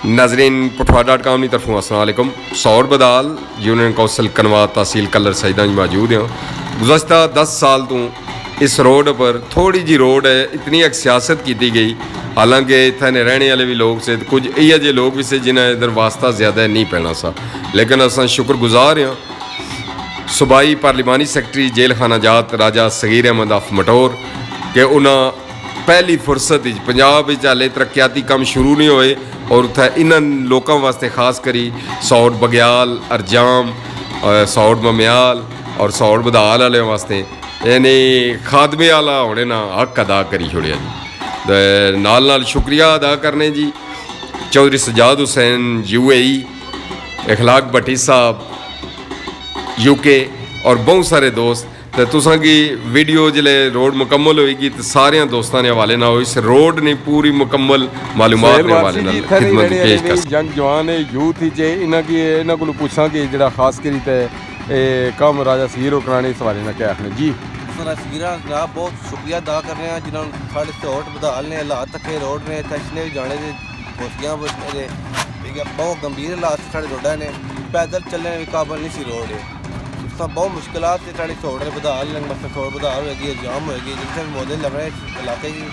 नाजरीन पठवा.com की तरफों अस्सलाम वालेकुम। सौर बदाल यूनियन कौंसल कनवा तहसील कलर सईदा मौजूद हैं। गुज़श्ता 10 साल तो इस रोड पर थोड़ी जी रोड है, इतनी एक सियासत की गई। हालांकि इतने रहने वाले भी लोग से कुछ इहे जे लोग भी से जिन्हें इधर वास्ता ज़्यादा नहीं पैना सा, लेकिन असां शुक्रगुजार हैं सूबाई पार्लिमानी सैकटरी जेल खाना जात राजा सगीर अहमद अफ मटोर कि उन्हें पहली फुरसत पंजाब हाले तरक्याती काम शुरू नहीं होए और उत्थे इन्होंने लोगों वास्ते खास करी सौड़ बग्याल अरजाम सौड़ मम्याल और सौड़ बदाल वाले वास्ते यानी खादमे आला होने ना हक अदा करी छोड़िया जी। नाल शुक्रिया अदा करने जी चौधरी सजाद हुसैन UAE, इखलाक भट्टी साहब UK और बहुत सारे दोस्त। तो तुसां की वीडियो जिले रोड मुकम्मल होएगी तो सारे दोस्तों ने हवाले ना हो, इस रोड ने पूरी मुकम्मल मालूमात ने हवाले ना खिदमत पेश कर जंग जवान यूथ ही जे इन्हां की इन्हां कोल पुछां कि जेड़ा खास करी ते कम राजा सगीर होर कराने इस हवाले ना क्या आखने जी। राजा सगीर जनाब बहुत शुक्रिया अदा कर रहे हैं जिन्होंने साढ़े सौट बदाल ने हालात तक रोड ने इतने भी जाने के कोशियाँ बहुत गंभीर हालात साढ़े रोडा ने पैदल चलने भी काबल नहीं सी रोड है। सब बहुत मुश्किलात से साढ़े सौड़ ने बदाल मतलब सौड़ बदाल होएगी जाम होएगी जिससे मौजे लग रहे इलाके की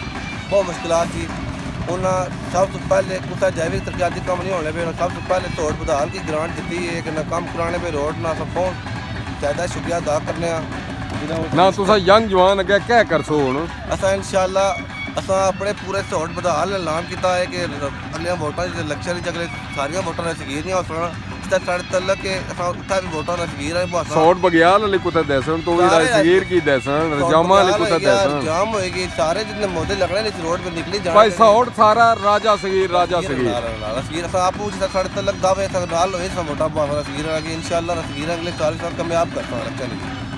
बहुत मुश्किलात थी। उन्हें सब तो पहले कुछ जैविक तरक्याती कम नहीं होने पे सब तो पहले सौड़ बदाल की ग्रांट दी है कि कम कराने पे रोड ना सब बहुत ज़्यादा शुक्रिया अदा करने ना तुसा यंग जवान अगे क्या कर सो हुण असा इंशाअल्लाह असा अपने पूरे सौड़ बदाल ऐलान किया है कि अगलियां वोटां इलेक्शन अगले सारियां वोटां ने सगीर नहीं हो साढ़े तलक के उत्थे भी वोटां ने सगीर है सौड़ बग्याल वाले कुत्ते दसन तो भी राजा सगीर की दसन रजामा वाले कुत्ते दसन जाम होएगी सारे जितने मौजे लग रहे हैं इस रोड पे निकली जाए भाई सौड़ सारा राजा सगीर सगीर आप साढ़े तलक दावे नाल होए सब वोटां पास सगीर इंशाअल्लाह सगीर अगले साल कामयाब करता है।